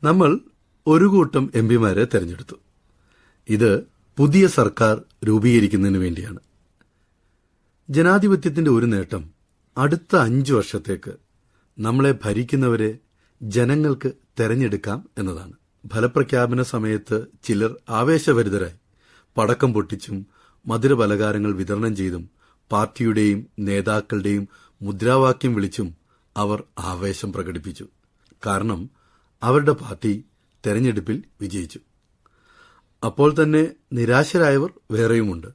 നമ്മൾ ഒരു കൂട്ടം എംപിമാരെ തെരഞ്ഞെടുത്തു. ഇത് പുതിയ സർക്കാർ രൂപീകരിക്കുന്നതിന് വേണ്ടിയാണ്. ജനാധിപത്യത്തിന്റെ ഒരു നേട്ടം അടുത്ത 5 വർഷത്തേക്ക് നമ്മളെ ഭരിക്കുന്നവരെ ജനങ്ങൾക്ക് തെരഞ്ഞെടുക്കാം എന്നതാണ്. ഫലപ്രഖ്യാപന സമയത്ത് ചിലർ ആവേശഭരിതരായി പടക്കം പൊട്ടിച്ചും മധുരപലഹാരങ്ങൾ വിതരണം ചെയ്തും പാർട്ടിയുടെയും നേതാക്കളുടെയും മുദ്രാവാക്യം വിളിച്ചും അവർ ആവേശം പ്രകടിപ്പിച്ചു. കാരണം അവരുടെ പാർട്ടി തെരഞ്ഞെടുപ്പിൽ വിജയിച്ചു. അപ്പോൾ തന്നെ നിരാശരായവർ വേറെയുമുണ്ട്.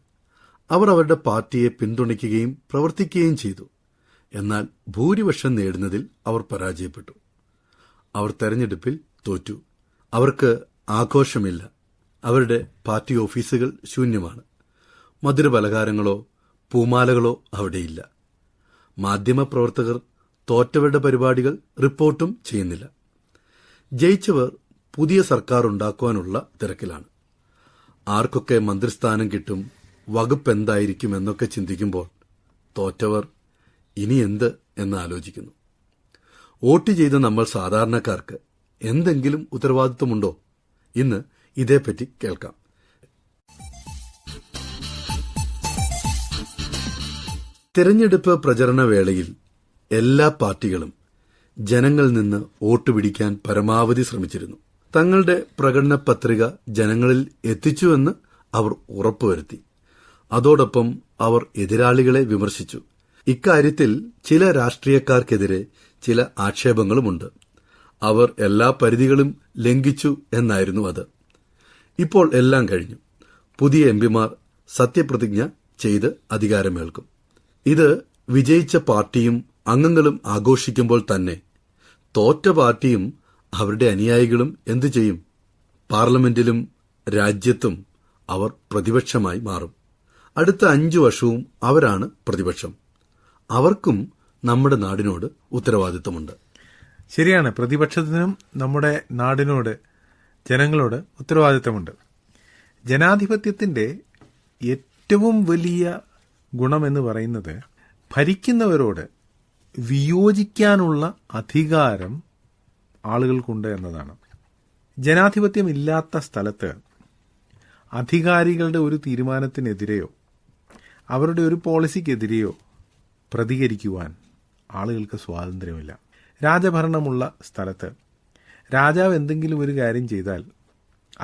അവർ അവരുടെ പാർട്ടിയെ പിന്തുണയ്ക്കുകയും പ്രവർത്തിക്കുകയും ചെയ്തു. എന്നാൽ ഭൂരിപക്ഷം നേടുന്നതിൽ അവർ പരാജയപ്പെട്ടു. അവർ തെരഞ്ഞെടുപ്പിൽ തോറ്റു. അവർക്ക് ആഘോഷമില്ല. അവരുടെ പാർട്ടി ഓഫീസുകൾ ശൂന്യമാണ്. മധുരപലഹാരങ്ങളോ പൂമാലകളോ അവിടെയില്ല. മാധ്യമപ്രവർത്തകർ തോറ്റവരുടെ പരിപാടികൾ റിപ്പോർട്ടും ചെയ്യുന്നില്ല. ജയിച്ചവർ പുതിയ സർക്കാർ ഉണ്ടാക്കുവാനുള്ള തിരക്കിലാണ്. ആർക്കൊക്കെ മന്ത്രിസ്ഥാനം കിട്ടും, വകുപ്പ് എന്തായിരിക്കും എന്നൊക്കെ ചിന്തിക്കുമ്പോൾ തോറ്റവർ ഇനി എന്ത് എന്ന് ആലോചിക്കുന്നു. വോട്ട് ചെയ്ത നമ്മൾ സാധാരണക്കാർക്ക് എന്തെങ്കിലും ഉത്തരവാദിത്വമുണ്ടോ? ഇന്ന് ഇതേപ്പറ്റി കേൾക്കാം. തെരഞ്ഞെടുപ്പ് പ്രചരണ വേളയിൽ എല്ലാ പാർട്ടികളും ജനങ്ങളിൽ നിന്ന് വോട്ട് പിടിക്കാൻ പരമാവധി ശ്രമിച്ചിരുന്നു. തങ്ങളുടെ പ്രകടന പത്രിക ജനങ്ങളിൽ എത്തിച്ചുവെന്ന് അവർ ഉറപ്പുവരുത്തി. അതോടൊപ്പം അവർ എതിരാളികളെ വിമർശിച്ചു. ഇക്കാര്യത്തിൽ ചില രാഷ്ട്രീയക്കാർക്കെതിരെ ചില ആക്ഷേപങ്ങളുമുണ്ട്. അവർ എല്ലാ പരിധികളും ലംഘിച്ചു എന്നായിരുന്നു അത്. ഇപ്പോൾ എല്ലാം കഴിഞ്ഞു. പുതിയ എംപിമാർ സത്യപ്രതിജ്ഞ ചെയ്ത് അധികാരമേൽക്കും. ഇത് വിജയിച്ച പാർട്ടിയും അംഗങ്ങളും ആഘോഷിക്കുമ്പോൾ തന്നെ തോറ്റ പാർട്ടിയും അവരുടെ അനുയായികളും എന്തു ചെയ്യും? പാർലമെന്റിലും രാജ്യത്തും അവർ പ്രതിപക്ഷമായി മാറും. അടുത്ത 5 വർഷവും അവരാണ് പ്രതിപക്ഷം. അവർക്കും നമ്മുടെ നാടിനോട് ഉത്തരവാദിത്തമുണ്ട്. ശരിയാണ്. പ്രതിപക്ഷത്തിനും നമ്മുടെ നാടിനോട്, ജനങ്ങളോട് ഉത്തരവാദിത്തമുണ്ട്. ജനാധിപത്യത്തിന്റെ ഏറ്റവും വലിയ ഗുണമെന്ന് പറയുന്നത് ഭരിക്കുന്നവരോട് വിയോജിക്കാനുള്ള അധികാരം ആളുകൾക്കുണ്ട് എന്നതാണ്. ജനാധിപത്യമില്ലാത്ത സ്ഥലത്ത് അധികാരികളുടെ ഒരു തീരുമാനത്തിനെതിരെയോ അവരുടെ ഒരു പോളിസിക്കെതിരെയോ പ്രതികരിക്കുവാൻ ആളുകൾക്ക് സ്വാതന്ത്ര്യമില്ല. രാജഭരണമുള്ള സ്ഥലത്ത് രാജാവ് എന്തെങ്കിലും ഒരു കാര്യം ചെയ്താൽ,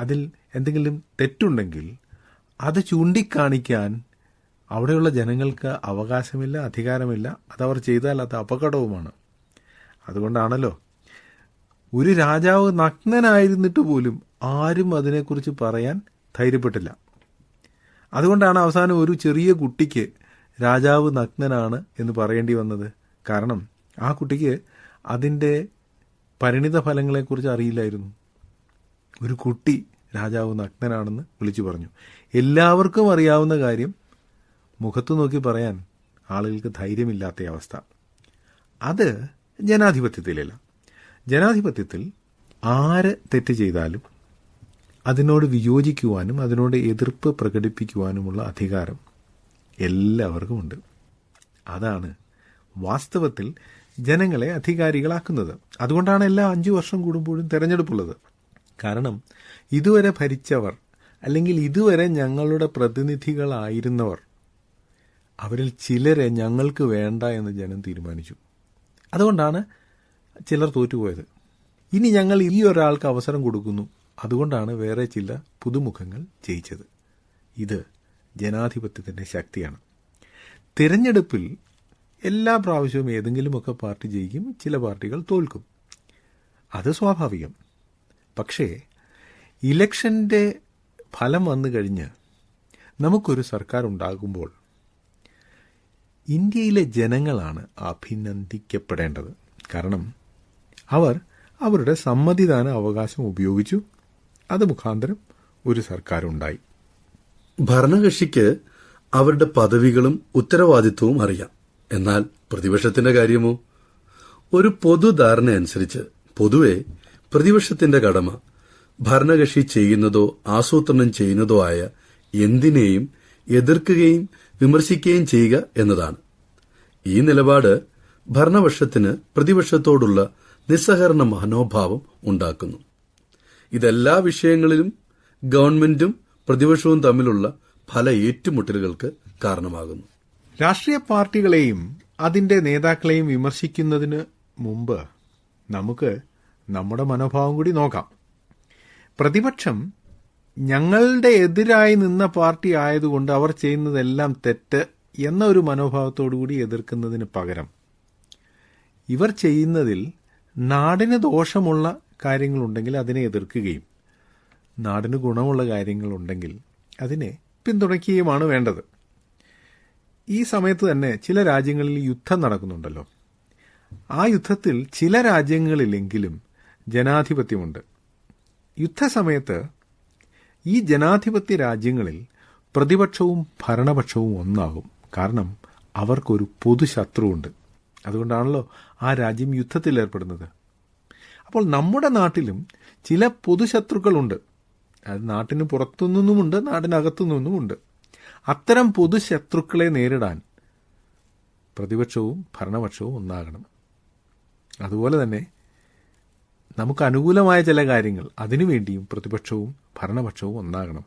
അതിൽ എന്തെങ്കിലും തെറ്റുണ്ടെങ്കിൽ അത് ചൂണ്ടിക്കാണിക്കാൻ അവിടെയുള്ള ജനങ്ങൾക്ക് അവകാശമില്ല, അധികാരമില്ല. അതവർ ചെയ്താൽ അത് അപകടവുമാണ്. അതുകൊണ്ടാണല്ലോ ഒരു രാജാവ് നഗ്നനായിരുന്നിട്ട് പോലും ആരും അതിനെക്കുറിച്ച് പറയാൻ ധൈര്യപ്പെട്ടില്ല. അതുകൊണ്ടാണ് അവസാനം ഒരു ചെറിയ കുട്ടിക്ക് രാജാവ് നഗ്നനാണ് എന്ന് പറയേണ്ടി വന്നത്. കാരണം ആ കുട്ടിക്ക് അതിൻ്റെ പരിണിത ഫലങ്ങളെക്കുറിച്ച് അറിയില്ലായിരുന്നു. ഒരു കുട്ടി രാജാവ് നഗ്നനാണെന്ന് വിളിച്ചു പറഞ്ഞു. എല്ലാവർക്കും അറിയാവുന്ന കാര്യം മുഖത്ത് നോക്കി പറയാൻ ആളുകൾക്ക് ധൈര്യമില്ലാത്ത അവസ്ഥ. അത് ജനാധിപത്യത്തിലില്ല. ജനാധിപത്യത്തിൽ ആര് തെറ്റ് ചെയ്താലും അതിനോട് വിയോജിക്കുവാനും അതിനോട് എതിർപ്പ് പ്രകടിപ്പിക്കുവാനുമുള്ള അധികാരം എല്ലാവർക്കുമുണ്ട്. അതാണ് വാസ്തവത്തിൽ ജനങ്ങളെ അധികാരികളാക്കുന്നത്. അതുകൊണ്ടാണ് എല്ലാ 5 വർഷം കൂടുമ്പോഴും തെരഞ്ഞെടുപ്പുള്ളത്. കാരണം ഇതുവരെ ഭരിച്ചവർ, അല്ലെങ്കിൽ ഇതുവരെ ഞങ്ങളുടെ പ്രതിനിധികളായിരുന്നവർ, അവരിൽ ചിലരെ ഞങ്ങൾക്ക് വേണ്ട എന്ന് ജനം തീരുമാനിച്ചു. അതുകൊണ്ടാണ് ചിലർ തോറ്റുപോയത്. ഇനി ഞങ്ങൾ ഈ ഒരാൾക്ക് അവസരം കൊടുക്കുന്നു. അതുകൊണ്ടാണ് വേറെ ചില പുതുമുഖങ്ങൾ ജയിച്ചത്. ഇത് ജനാധിപത്യത്തിൻ്റെ ശക്തിയാണ്. തിരഞ്ഞെടുപ്പിൽ എല്ലാ പ്രാവശ്യവും ഏതെങ്കിലുമൊക്കെ പാർട്ടി ജയിക്കും, ചില പാർട്ടികൾ തോൽക്കും. അത് സ്വാഭാവികം. പക്ഷേ ഇലക്ഷൻ്റെ ഫലം വന്നു കഴിഞ്ഞ് നമുക്കൊരു സർക്കാർ ഉണ്ടാകുമ്പോൾ ഇന്ത്യയിലെ ജനങ്ങളാണ് അഭിനന്ദിക്കപ്പെടേണ്ടത്. കാരണം അവർ അവരുടെ സമ്മതിദാന അവകാശം ഉപയോഗിച്ചു. അത് മുഖാന്തരം ഒരു സർക്കാരുണ്ടായി. ഭരണകക്ഷിക്ക് അവരുടെ പദവികളും ഉത്തരവാദിത്വവും അറിയാം. എന്നാൽ പ്രതിപക്ഷത്തിന്റെ കാര്യമോ? ഒരു പൊതുധാരണ അനുസരിച്ച് പൊതുവെ പ്രതിപക്ഷത്തിന്റെ കടമ ഭരണകക്ഷി ചെയ്യുന്നതോ ആസൂത്രണം ചെയ്യുന്നതോ ആയ എന്തിനേയും എതിർക്കുകയും വിമർശിക്കുകയും ചെയ്യുക എന്നതാണ്. ഈ നിലപാട് ഭരണപക്ഷത്തിന് പ്രതിപക്ഷത്തോടുള്ള നിസ്സഹകരണ മനോഭാവം ഉണ്ടാക്കുന്നു. ഇതെല്ലാ വിഷയങ്ങളിലും ഗവൺമെന്റും പ്രതിപക്ഷവും തമ്മിലുള്ള പല ഏറ്റുമുട്ടലുകൾക്ക് കാരണമാകുന്നു. രാഷ്ട്രീയ പാർട്ടികളെയും അതിന്റെ നേതാക്കളെയും വിമർശിക്കുന്നതിന് മുമ്പ് നമുക്ക് നമ്മുടെ മനോഭാവം കൂടി നോക്കാം. പ്രതിപക്ഷം ഞങ്ങളുടെ എതിരായി നിന്ന പാർട്ടി ആയതുകൊണ്ട് അവർ ചെയ്യുന്നതെല്ലാം തെറ്റ് എന്ന ഒരു മനോഭാവത്തോടുകൂടി എതിർക്കുന്നതിന് പകരം ഇവർ ചെയ്യുന്നതിൽ നാടിന് ദോഷമുള്ള കാര്യങ്ങളുണ്ടെങ്കിൽ അതിനെ എതിർക്കുകയും നാടിന് ഗുണമുള്ള കാര്യങ്ങളുണ്ടെങ്കിൽ അതിനെ പിന്തുണയ്ക്കുകയുമാണ് വേണ്ടത്. ഈ സമയത്ത് തന്നെ ചില രാജ്യങ്ങളിൽ യുദ്ധം നടക്കുന്നുണ്ടല്ലോ. ആ യുദ്ധത്തിൽ ചില രാജ്യങ്ങളിലെങ്കിലും ജനാധിപത്യമുണ്ട്. യുദ്ധസമയത്ത് ഈ ജനാധിപത്യ രാജ്യങ്ങളിൽ പ്രതിപക്ഷവും ഭരണപക്ഷവും ഒന്നാകും. കാരണം അവർക്കൊരു പൊതുശത്രുവുണ്ട്. അതുകൊണ്ടാണല്ലോ ആ രാജ്യം യുദ്ധത്തിലേർപ്പെടുന്നത്. അപ്പോൾ നമ്മുടെ നാട്ടിലും ചില പൊതുശത്രുക്കളുണ്ട്. അത് നാട്ടിന് പുറത്തുനിന്നുമുണ്ട്, നാടിനകത്തു നിന്നുമുണ്ട്. അത്തരം പൊതുശത്രുക്കളെ നേരിടാൻ പ്രതിപക്ഷവും ഭരണപക്ഷവും ഒന്നാകണം. അതുപോലെ തന്നെ നമുക്ക് അനുകൂലമായ ചില കാര്യങ്ങൾ അതിനുവേണ്ടിയും പ്രതിപക്ഷവും ഭരണപക്ഷവും ഒന്നാകണം.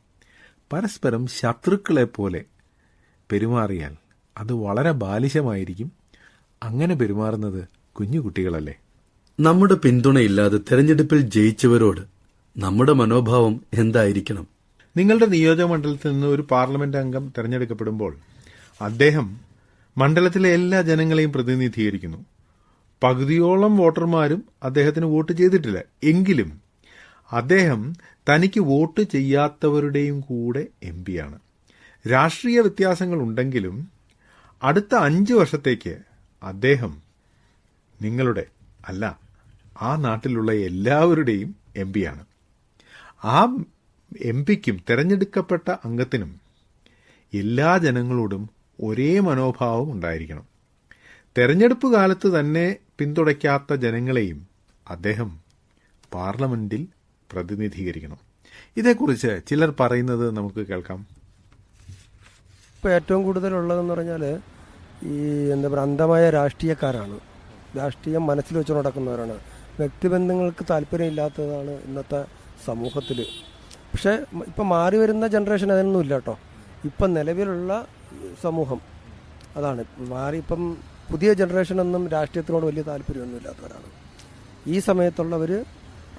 പരസ്പരം ശത്രുക്കളെപ്പോലെ പെരുമാറിയാൽ അത് വളരെ ബാലിശമായിരിക്കും. അങ്ങനെ പെരുമാറുന്നത് കുഞ്ഞുകുട്ടികളല്ലേ. നമ്മുടെ പിന്തുണയില്ലാതെ തെരഞ്ഞെടുപ്പിൽ ജയിച്ചവരോട് നമ്മുടെ മനോഭാവം എന്തായിരിക്കണം? നിങ്ങളുടെ നിയോജകമണ്ഡലത്തിൽ നിന്ന് ഒരു പാർലമെന്റ് അംഗം തെരഞ്ഞെടുക്കപ്പെടുമ്പോൾ അദ്ദേഹം മണ്ഡലത്തിലെ എല്ലാ ജനങ്ങളെയും പ്രതിനിധീകരിക്കുന്നു. പകുതിയോളം വോട്ടർമാരും അദ്ദേഹത്തിന് വോട്ട് ചെയ്തിട്ടില്ല. എങ്കിലും അദ്ദേഹം തനിക്ക് വോട്ട് ചെയ്യാത്തവരുടെയും കൂടെ MP ആണ്. രാഷ്ട്രീയ വ്യത്യാസങ്ങളുണ്ടെങ്കിലും അടുത്ത 5 വർഷത്തേക്ക് അദ്ദേഹം നിങ്ങളുടെ അല്ല, ആ നാട്ടിലുള്ള എല്ലാവരുടെയും MP ആണ്. ആ MPക്കും തെരഞ്ഞെടുക്കപ്പെട്ട അംഗത്തിനും എല്ലാ ജനങ്ങളോടും ഒരേ മനോഭാവം ഉണ്ടായിരിക്കണം. തെരഞ്ഞെടുപ്പ് കാലത്ത് തന്നെ പിന്തുണയ്ക്കാത്ത ജനങ്ങളെയും അദ്ദേഹം പാർലമെന്റിൽ പ്രതിനിധീകരിക്കണം. ഇതേക്കുറിച്ച് ചിലർ പറയുന്നത് നമുക്ക് കേൾക്കാം. ഇപ്പോൾ ഏറ്റവും കൂടുതലുള്ളതെന്ന് പറഞ്ഞാൽ ഈ എന്താ പറയുക, അന്ധമായ രാഷ്ട്രീയക്കാരാണ്. രാഷ്ട്രീയം മനസ്സിൽ വെച്ച് നടക്കുന്നവരാണ്. വ്യക്തിബന്ധങ്ങൾക്ക് താല്പര്യമില്ലാത്തതാണ് ഇന്നത്തെ സമൂഹത്തിൽ. പക്ഷേ ഇപ്പം മാറി വരുന്ന ജനറേഷൻ അതൊന്നും ഇല്ല കേട്ടോ. ഇപ്പം നിലവിലുള്ള സമൂഹം അതാണ് മാറി. ഇപ്പം പുതിയ ജനറേഷനൊന്നും രാഷ്ട്രീയത്തിനോട് വലിയ താല്പര്യമൊന്നും ഇല്ലാത്തവരാണ്. ഈ സമയത്തുള്ളവർ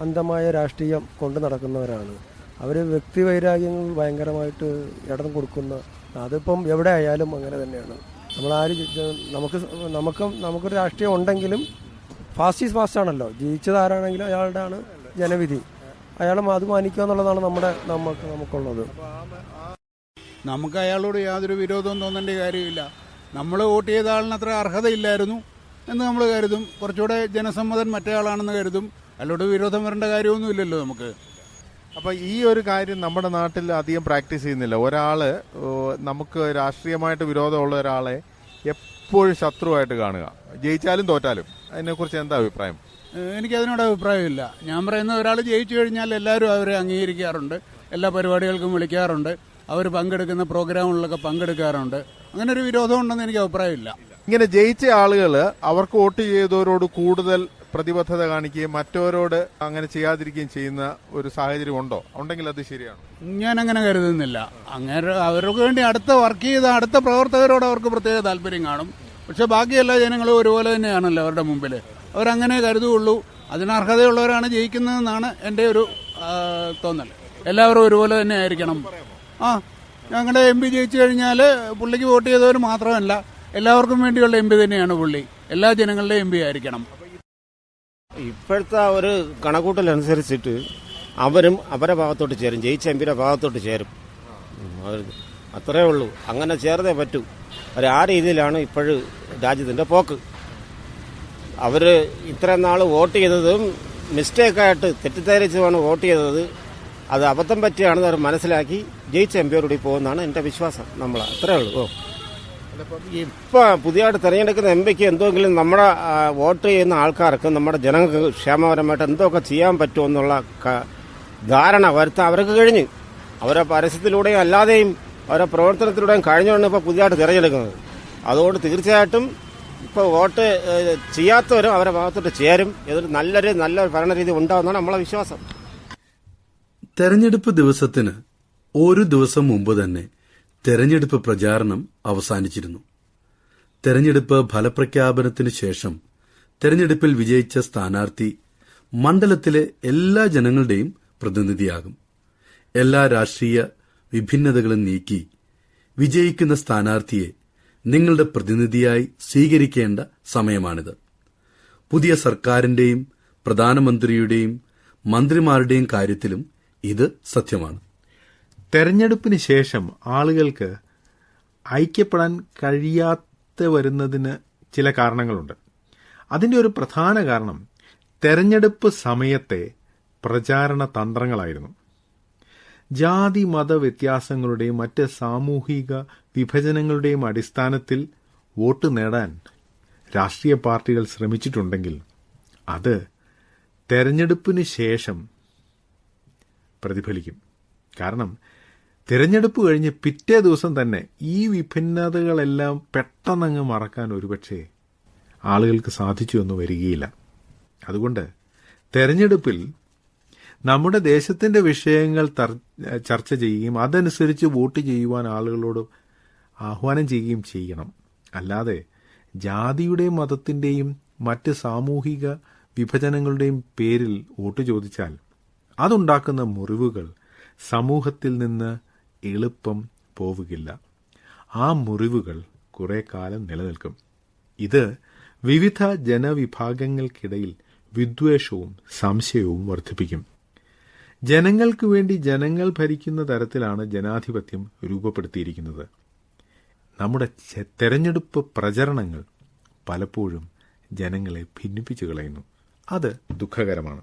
അന്ധമായ രാഷ്ട്രീയം കൊണ്ട് നടക്കുന്നവരാണ്. അവർ വ്യക്തിവൈരാഗ്യങ്ങൾ ഭയങ്കരമായിട്ട് ഇടം കൊടുക്കുന്ന, അതിപ്പം എവിടെ ആയാലും അങ്ങനെ തന്നെയാണ്. നമുക്കൊരു രാഷ്ട്രീയം ഉണ്ടെങ്കിലും ഫാസ്റ്റ് ഈസ് ഫാസ്റ്റ് ആണല്ലോ. ജയിച്ചത് ആരാണെങ്കിലും അയാളുടെ ആണ് ജനവിധി. അയാൾ അത് മാനിക്കുക എന്നുള്ളതാണ് നമുക്കുള്ളത്. നമുക്ക് അയാളോട് യാതൊരു വിരോധവും തോന്നേണ്ട കാര്യമില്ല. നമ്മൾ വോട്ട് ചെയ്ത ആളിന് അത്ര അർഹതയില്ലായിരുന്നു എന്ന് നമ്മൾ കരുതും. കുറച്ചുകൂടെ ജനസമ്മതൻ മറ്റേയാളാണെന്ന് കരുതും. അയാളോട് വിരോധം വരേണ്ട കാര്യമൊന്നുമില്ലല്ലോ നമുക്ക്. അപ്പോൾ ഈ ഒരു കാര്യം നമ്മുടെ നാട്ടിൽ അധികം പ്രാക്ടീസ് ചെയ്യുന്നില്ല. ഒരാള് നമുക്ക് രാഷ്ട്രീയമായിട്ട് വിരോധമുള്ള ഒരാളെ എപ്പോഴും ശത്രുവായിട്ട് കാണുക, ജയിച്ചാലും തോറ്റാലും. അതിനെക്കുറിച്ച് എന്താ അഭിപ്രായം? എനിക്കതിനോട് അഭിപ്രായമില്ല. ഞാൻ പറയുന്ന ഒരാൾ ജയിച്ചു കഴിഞ്ഞാൽ എല്ലാവരും അവരെ അംഗീകരിക്കാറുണ്ട്, എല്ലാ പരിപാടികൾക്കും വിളിക്കാറുണ്ട്, അവർ പങ്കെടുക്കുന്ന പ്രോഗ്രാമുകളിലൊക്കെ പങ്കെടുക്കാറുണ്ട്. അങ്ങനെ ഒരു വിരോധം ഉണ്ടെന്ന് എനിക്ക് അഭിപ്രായമില്ല. ഇങ്ങനെ ജയിച്ച ആളുകൾ അവർക്ക് വോട്ട് ചെയ്തവരോട് കൂടുതൽ പ്രതിബദ്ധത കാണിക്കുകയും മറ്റവരോട് അങ്ങനെ ചെയ്യാതിരിക്കുകയും ചെയ്യുന്ന ഒരു സാഹചര്യം ഉണ്ടോ? ഉണ്ടെങ്കിൽ അത് ശരിയാണ്. ഞാൻ അങ്ങനെ കരുതുന്നില്ല. അങ്ങനെ അവർക്ക് വേണ്ടി അടുത്ത വർക്ക് ചെയ്ത അടുത്ത പ്രവർത്തകരോട് അവർക്ക് പ്രത്യേക താല്പര്യം കാണും. പക്ഷെ ബാക്കി എല്ലാ ജനങ്ങളും ഒരുപോലെ തന്നെയാണല്ലോ അവരുടെ മുമ്പിൽ. അവരങ്ങനെ കരുതുകയുള്ളൂ. അതിന് അർഹതയുള്ളവരാണ് ജയിക്കുന്നതെന്നാണ് എൻ്റെ ഒരു തോന്നൽ. എല്ലാവരും ഒരുപോലെ തന്നെ ആയിരിക്കണം. ഞങ്ങളുടെ MP ജയിച്ചു കഴിഞ്ഞാൽ പുള്ളിക്ക് വോട്ട് ചെയ്തവർ മാത്രമല്ല, എല്ലാവർക്കും വേണ്ടിയുള്ള MP തന്നെയാണ് പുള്ളി. എല്ലാ ജനങ്ങളുടെയും MP ആയിരിക്കണം. ഇപ്പോഴത്തെ ഒരു കണക്കൂട്ടലനുസരിച്ചിട്ട് അവരും അവരെ ഭാഗത്തോട്ട് ചേരും, ജയിച്ച MP ഭാഗത്തോട്ട് ചേരും. അത്രേ ഉള്ളൂ. അങ്ങനെ ചേർന്നേ പറ്റൂ. ആ രീതിയിലാണ് ഇപ്പോഴും രാജ്യത്തിൻ്റെ പോക്ക്. അവർ ഇത്രയും നാൾ വോട്ട് ചെയ്തതും മിസ്റ്റേക്കായിട്ട് തെറ്റിദ്ധരിച്ചുമാണ് വോട്ട് ചെയ്തത്. അത് അബദ്ധം പറ്റിയാണെന്ന് അവർ മനസ്സിലാക്കി ജയിച്ച MP പോകുന്നതാണ് എൻ്റെ വിശ്വാസം. നമ്മൾ അത്രേ ഉള്ളൂ. ഇപ്പം പുതിയതായിട്ട് തിരഞ്ഞെടുക്കുന്ന MPക്ക് എന്തെങ്കിലും നമ്മുടെ വോട്ട് ചെയ്യുന്ന ആൾക്കാർക്ക്, നമ്മുടെ ജനങ്ങൾക്ക് ക്ഷേമപരമായിട്ട് എന്തൊക്കെ ചെയ്യാൻ പറ്റുമെന്നുള്ള ധാരണ വരുത്താൻ അവർക്ക് കഴിഞ്ഞ്. അവരെ പരസ്യത്തിലൂടെയും അല്ലാതെയും അവരെ പ്രവർത്തനത്തിലൂടെയും കഴിഞ്ഞുകൊണ്ട് ഇപ്പോൾ പുതിയതായിട്ട് തിരഞ്ഞെടുക്കുന്നത്. അതുകൊണ്ട് തീർച്ചയായിട്ടും ഇപ്പോൾ വോട്ട് ചെയ്യാത്തവരും അവരെ ഭാഗത്തോട്ട് ചേരും. ഇതൊരു നല്ലൊരു ഭരണരീതി ഉണ്ടാകുന്നതാണ് നമ്മളെ വിശ്വാസം. തെരഞ്ഞെടുപ്പ് ദിവസത്തിന് ഒരു ദിവസം മുമ്പ് തന്നെ തെരഞ്ഞെടുപ്പ് പ്രചാരണം അവസാനിച്ചിരുന്നു. തെരഞ്ഞെടുപ്പ് ഫലപ്രഖ്യാപനത്തിന് ശേഷം തെരഞ്ഞെടുപ്പിൽ വിജയിച്ച സ്ഥാനാർത്ഥി മണ്ഡലത്തിലെ എല്ലാ ജനങ്ങളുടെയും പ്രതിനിധിയാകും. എല്ലാ രാഷ്ട്രീയ വിഭിന്നതകളും നീക്കി വിജയിക്കുന്ന സ്ഥാനാർത്ഥിയെ നിങ്ങളുടെ പ്രതിനിധിയായി സ്വീകരിക്കേണ്ട സമയമാണിത്. പുതിയ സർക്കാരിന്റെയും പ്രധാനമന്ത്രിയുടെയും മന്ത്രിമാരുടെയും കാര്യത്തിലും ഇത് സത്യമാണ്. തെരഞ്ഞെടുപ്പിന് ശേഷം ആളുകൾക്ക് ഐക്യപ്പെടാൻ കഴിയാതെ വരുന്നതിന് ചില കാരണങ്ങളുണ്ട്. അതിന്റെ ഒരു പ്രധാന കാരണം തെരഞ്ഞെടുപ്പ് സമയത്തെ പ്രചാരണ തന്ത്രങ്ങളായിരുന്നു. ജാതി മത വ്യത്യാസങ്ങളുടെയും മറ്റ് സാമൂഹിക വിഭജനങ്ങളുടെയും അടിസ്ഥാനത്തിൽ വോട്ട് നേടാൻ രാഷ്ട്രീയ പാർട്ടികൾ ശ്രമിച്ചിട്ടുണ്ടെങ്കിൽ അത് തെരഞ്ഞെടുപ്പിന് ശേഷം പ്രതിഫലിക്കും. കാരണം തിരഞ്ഞെടുപ്പ് കഴിഞ്ഞ് പിറ്റേ ദിവസം തന്നെ ഈ വിഭിന്നതകളെല്ലാം പെട്ടെന്നങ്ങ് മറക്കാൻ ഒരുപക്ഷെ ആളുകൾക്ക് സാധിച്ചു എന്ന് വരികയില്ല. അതുകൊണ്ട് തെരഞ്ഞെടുപ്പിൽ നമ്മുടെ ദേശത്തിന്റെ വിഷയങ്ങൾ ചർച്ച ചെയ്യുകയും അതനുസരിച്ച് വോട്ട് ചെയ്യുവാൻ ആളുകളോട് ആഹ്വാനം ചെയ്യുകയും ചെയ്യണം. അല്ലാതെ ജാതിയുടെയും മതത്തിന്റെയും മറ്റ് സാമൂഹിക വിഭജനങ്ങളുടെയും പേരിൽ വോട്ട് ചോദിച്ചാൽ അതുണ്ടാക്കുന്ന മുറിവുകൾ സമൂഹത്തിൽ നിന്ന് എളുപ്പം പോവുകയില്ല. ആ മുറിവുകൾ കുറെ കാലം നിലനിൽക്കും. ഇത് വിവിധ ജനവിഭാഗങ്ങൾക്കിടയിൽ വിദ്വേഷവും സംശയവും വർദ്ധിപ്പിക്കും. ജനങ്ങൾക്ക് വേണ്ടി ജനങ്ങൾ ഭരിക്കുന്ന തരത്തിലാണ് ജനാധിപത്യം രൂപപ്പെടുത്തിയിരിക്കുന്നത്. നമ്മുടെ തെരഞ്ഞെടുപ്പ് പ്രചരണങ്ങൾ പലപ്പോഴും ജനങ്ങളെ ഭിന്നിപ്പിച്ചു കളയുന്നു. അത് ദുഃഖകരമാണ്.